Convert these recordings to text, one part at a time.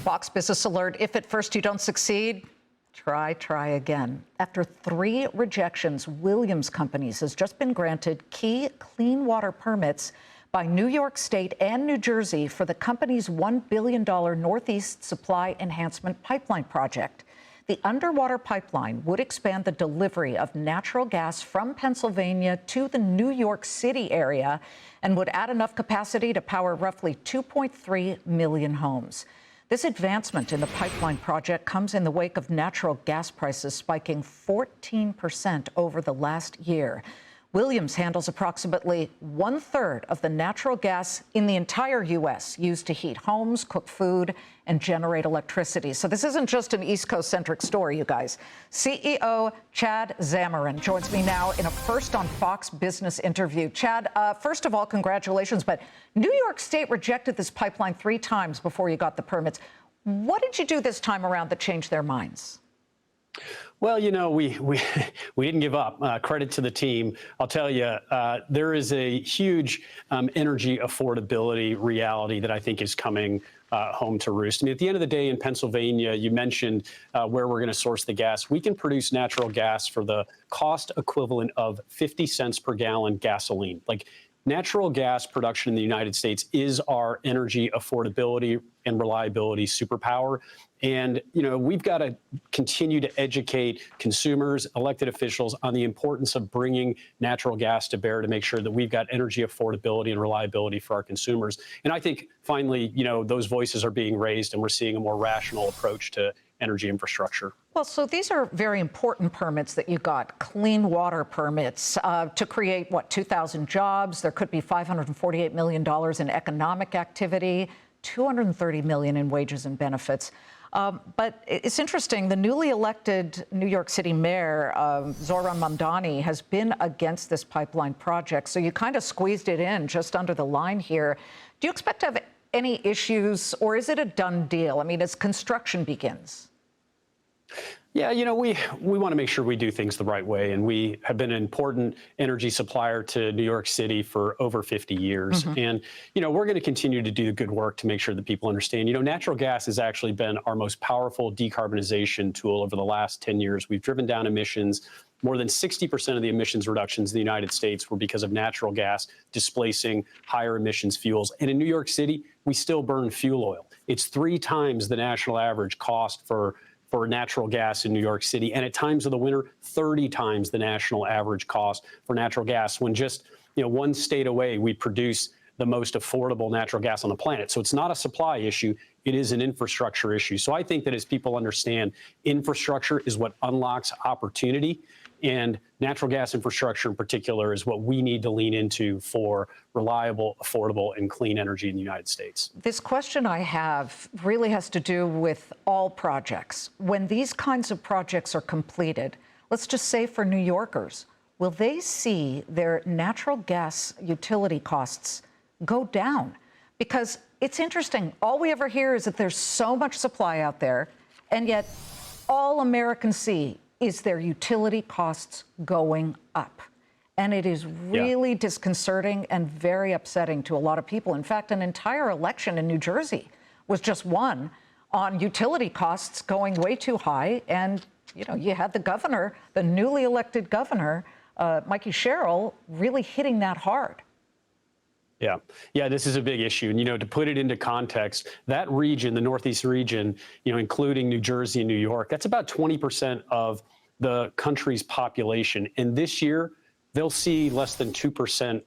Fox Business Alert. If at first you don't succeed, try again. After 3 rejections, Williams Companies has just been granted key clean water permits by New York State and New Jersey for the company's $1 billion Northeast Supply Enhancement Pipeline project. The underwater pipeline would expand the delivery of natural gas from Pennsylvania to the New York City area and would add enough capacity to power roughly 2.3 million homes. This advancement in the pipeline project comes in the wake of natural gas prices spiking 14% over the last year. Williams handles approximately 1/3 of the natural gas in the entire U.S. used to heat homes, cook food, and generate electricity. So this isn't just an East Coast-centric story, you guys. CEO Chad Zamarin joins me now in a first on Fox Business interview. Chad, first of all, congratulations, but New York State rejected this pipeline 3 times before you got the permits. What did you do this time around that changed their minds? Well, you know, we didn't give up. Credit to the team. I'll tell you, there is a huge energy affordability reality that I think is coming home to roost. I mean, at the end of the day, in Pennsylvania, you mentioned where we're going to source the gas. We can produce natural gas for the cost equivalent of 50 cents per gallon gasoline. Like, natural gas production in the United States is our energy affordability and reliability superpower. And, you know, we've got to continue to educate consumers, elected officials on the importance of bringing natural gas to bear to make sure that we've got energy affordability and reliability for our consumers. And I think finally, you know, those voices are being raised and we're seeing a more rational approach to energy infrastructure. Well, so these are very important permits that you got, clean water permits to create, what, 2,000 jobs. There could be $548 million in economic activity, $230 million in wages and benefits. But it's interesting, the newly elected New York City mayor, Zohran Mamdani, has been against this pipeline project. So you kind of squeezed it in just under the line here. Do you expect to have any issues, or is it a done deal? I mean, as construction begins. Yeah, you know, we want to make sure we do things the right way. And we have been an important energy supplier to New York City for over 50 years. And, you know, we're going to continue to do the good work to make sure that people understand, you know, natural gas has actually been our most powerful decarbonization tool over the last 10 years. We've driven down emissions. More than 60% of the emissions reductions in the United States were because of natural gas displacing higher emissions fuels. And in New York City, we still burn fuel oil. It's 3 times the national average cost for natural gas in New York City, and at times of the winter, 30 times the national average cost for natural gas, when just, you know, 1 state away, we produce the most affordable natural gas on the planet. So it's not a supply issue, it is an infrastructure issue. So I think that as people understand, infrastructure is what unlocks opportunity, and natural gas infrastructure in particular is what we need to lean into for reliable, affordable, and clean energy in the United States. This question I have really has to do with all projects. When these kinds of projects are completed, let's just say for New Yorkers, will they see their natural gas utility costs go down? Because it's interesting, all we ever hear is that there's so much supply out there, and yet all Americans see is their utility costs going up. And it is really disconcerting and very upsetting to a lot of people. In fact, an entire election in New Jersey was just won on utility costs going way too high. And, you know, you had the governor, the newly elected governor, Mikey Sherrill, really hitting that hard. Yeah, this is a big issue. And, you know, to put it into context, that region, the Northeast region, you know, including New Jersey and New York, that's about 20% of the country's population. And this year, they'll see less than 2%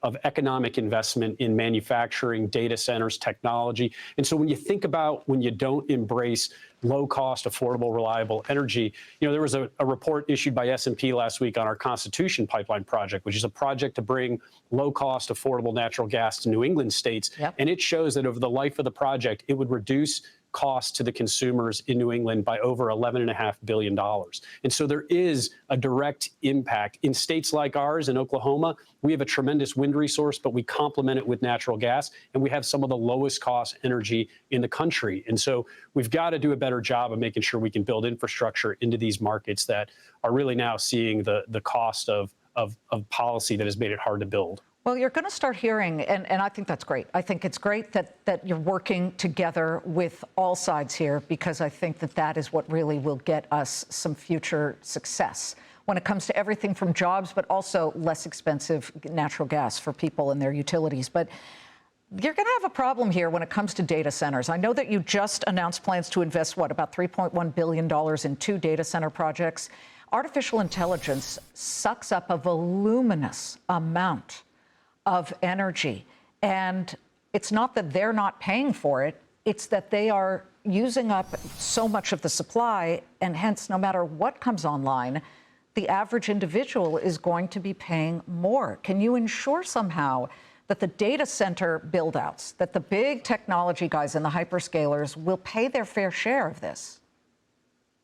of economic investment in manufacturing, data centers, technology. And so when you think about when you don't embrace low-cost, affordable, reliable energy, you know, there was a report issued by S&P last week on our Constitution Pipeline project, which is a project to bring low-cost, affordable natural gas to New England states. And it shows that over the life of the project, it would reduce costs to the consumers in New England by over $11.5 billion. And so there is a direct impact. In states like ours, in Oklahoma, we have a tremendous wind resource, but we complement it with natural gas, and we have some of the lowest cost energy in the country. And so we've got to do a better job of making sure we can build infrastructure into these markets that are really now seeing the cost of policy that has made it hard to build. Well, you're going to start hearing, and I think that's great. I think it's great that you're working together with all sides here, because I think that is what really will get us some future success when it comes to everything from jobs, but also less expensive natural gas for people and their utilities. But you're going to have a problem here when it comes to data centers. I know that you just announced plans to invest, about $3.1 billion in 2 data center projects. Artificial intelligence sucks up a voluminous amount of energy. And it's not that they're not paying for it, it's that they are using up so much of the supply, and hence, no matter what comes online, the average individual is going to be paying more. Can you ensure somehow that the data center build-outs, that the big technology guys and the hyperscalers will pay their fair share of this?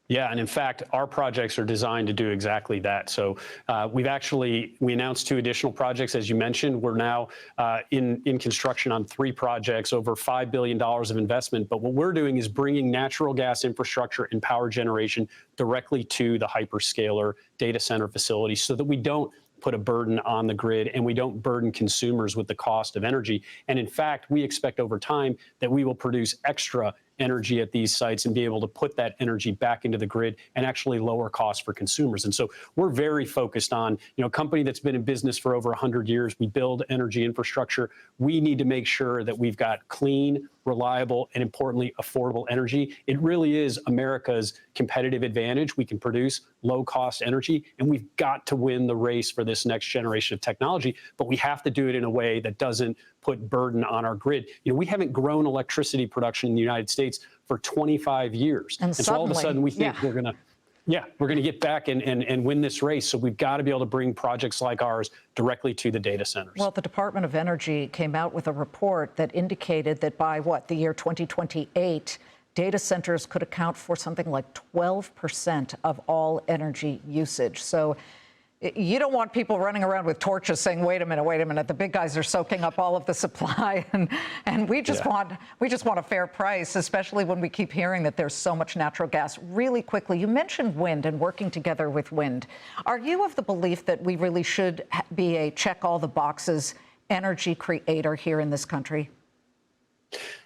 Yeah, and in fact, our projects are designed to do exactly that. So we announced 2 additional projects, as you mentioned. We're now in construction on 3 projects, over $5 billion of investment. But what we're doing is bringing natural gas infrastructure and power generation directly to the hyperscaler data center facilities, so that we don't put a burden on the grid and we don't burden consumers with the cost of energy. And in fact, we expect over time that we will produce extra energy at these sites and be able to put that energy back into the grid and actually lower costs for consumers. And so we're very focused on, a company that's been in business for over 100 years. We build energy infrastructure. We need to make sure that we've got clean, reliable, and importantly, affordable energy. It really is America's competitive advantage. We can produce low-cost energy, and we've got to win the race for this next generation of technology, but we have to do it in a way that doesn't put burden on our grid. We haven't grown electricity production in the United States for 25 years. And so all of a sudden we think we're going to get back and win this race. So we've got to be able to bring projects like ours directly to the data centers. Well, the Department of Energy came out with a report that indicated that by the year 2028, data centers could account for something like 12% of all energy usage. So you don't want people running around with torches saying, wait a minute, the big guys are soaking up all of the supply, and we just want a fair price, especially when we keep hearing that there's so much natural gas. Really quickly, you mentioned wind and working together with wind. Are you of the belief that we really should be a check all the boxes energy creator here in this country?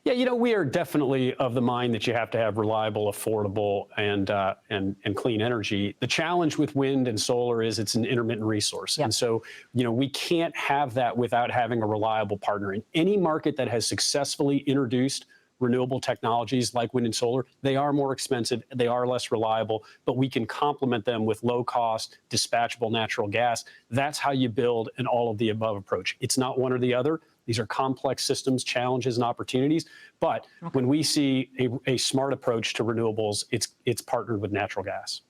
Yeah, we are definitely of the mind that you have to have reliable, affordable, and clean energy. The challenge with wind and solar is it's an intermittent resource. And so, we can't have that without having a reliable partner. In any market that has successfully introduced renewable technologies like wind and solar, they are more expensive, they are less reliable, but we can complement them with low-cost, dispatchable natural gas. That's how you build an all-of-the-above approach. It's not one or the other. These are complex systems, challenges, and opportunities. But when we see a smart approach to renewables, it's partnered with natural gas.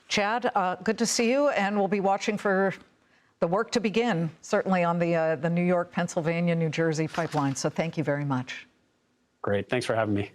Chad, good to see you, and we'll be watching for the work to begin, certainly on the New York, Pennsylvania, New Jersey pipeline. So thank you very much. Great. Thanks for having me.